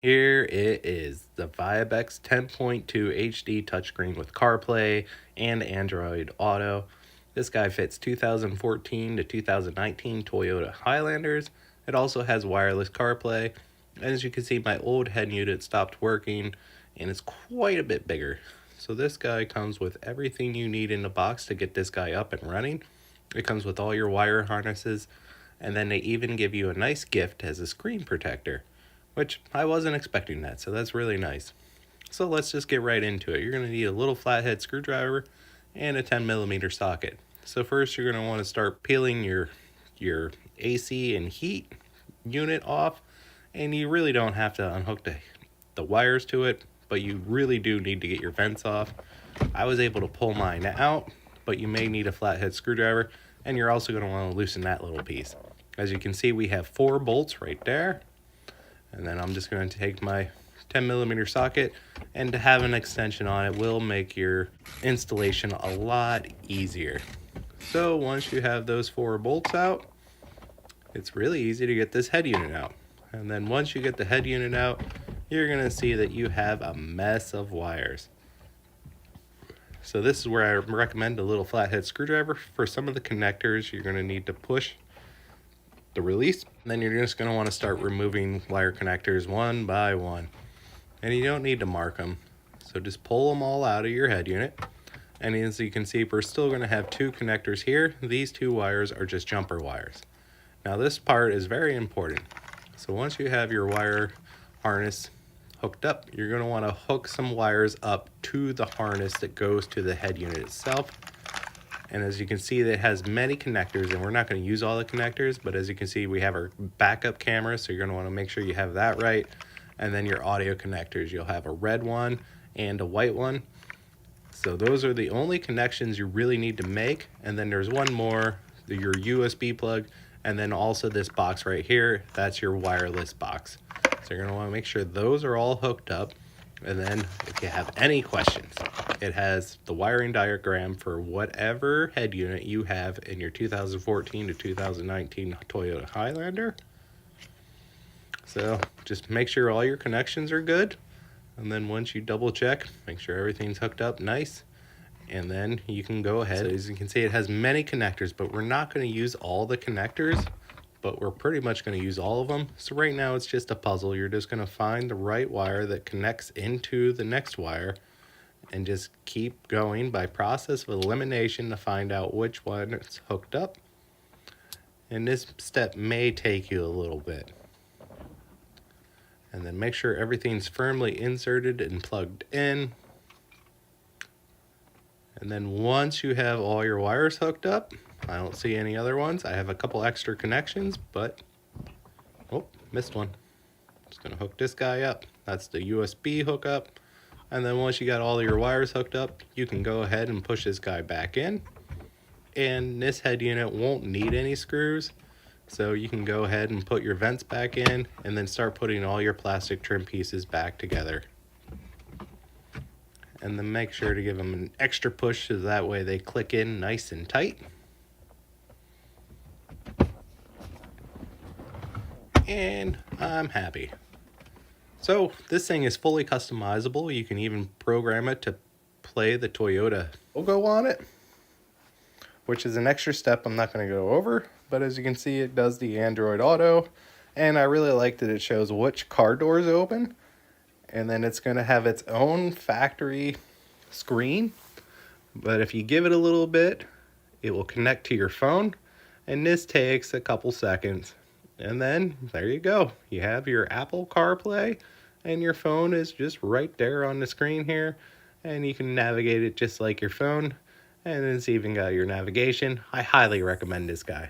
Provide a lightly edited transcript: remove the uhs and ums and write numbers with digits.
Here it is, the ViaBecs 10.2 HD touchscreen with CarPlay and Android Auto. This guy fits 2014 to 2019 Toyota Highlanders. It also has wireless CarPlay. And as you can see, my old head unit stopped working and it's quite a bit bigger. So this guy comes with everything you need in the box to get this guy up and running. It comes with all your wire harnesses, and then they even give you a nice gift as a screen protector, which I wasn't expecting that, so that's really nice. So let's just get right into it. You're going to need a little flathead screwdriver and a 10mm socket. So first you're going to want to start peeling your AC and heat unit off, and you really don't have to unhook the wires to it, but you really do need to get your vents off. I was able to pull mine out, but you may need a flathead screwdriver, and you're also going to want to loosen that little piece. As you can see, we have 4 bolts right there. And then I'm just going to take my 10mm socket, and to have an extension on it will make your installation a lot easier. So once you have those 4 bolts out, it's really easy to get this head unit out. And then once you get the head unit out, you're going to see that you have a mess of wires. So this is where I recommend a little flathead screwdriver. For some of the connectors, you're going to need to push the release, and then you're just going to want to start removing wire connectors one by one, and you don't need to mark them, so just pull them all out of your head unit. And as you can see, we're still going to have 2 connectors here. These 2 wires are just jumper wires. Now this part is very important. So once you have your wire harness hooked up, you're going to want to hook some wires up to the harness that goes to the head unit itself. And as you can see, it has many connectors, and we're not going to use all the connectors, but as you can see, we have our backup camera, so you're going to want to make sure you have that right. And then your audio connectors, you'll have a red one and a white one. So those are the only connections you really need to make. And then there's one more, your USB plug, and then also this box right here, that's your wireless box. So you're going to want to make sure those are all hooked up. And then if you have any questions, it has the wiring diagram for whatever head unit you have in your 2014 to 2019 Toyota Highlander. So just make sure all your connections are good. And then once you double check, make sure everything's hooked up nice. And then you can go ahead. So as you can see, it has many connectors, but we're not going to use all the connectors, but we're pretty much going to use all of them. So right now it's just a puzzle. You're just going to find the right wire that connects into the next wire, and just keep going by process of elimination to find out which one is hooked up. And this step may take you a little bit. And then make sure everything's firmly inserted and plugged in. And then once you have all your wires hooked up, I don't see any other ones. I have a couple extra connections, but oh, missed one. Just gonna hook this guy up. That's the USB hookup. And then once you got all your wires hooked up, you can go ahead and push this guy back in. And this head unit won't need any screws, so you can go ahead and put your vents back in, and then start putting all your plastic trim pieces back together. And then make sure to give them an extra push so that way they click in nice and tight. And I'm happy. So this thing is fully customizable. You can even program it to play the Toyota logo on it, which is an extra step I'm not going to go over. But as you can see, it does the Android Auto, and I really like that it shows which car doors open. And then it's going to have its own factory screen, but if you give it a little bit, it will connect to your phone, and this takes a couple seconds. And then there you go, you have your Apple CarPlay, and your phone is just right there on the screen here, and you can navigate it just like your phone. And it's even got your navigation. I highly recommend this guy.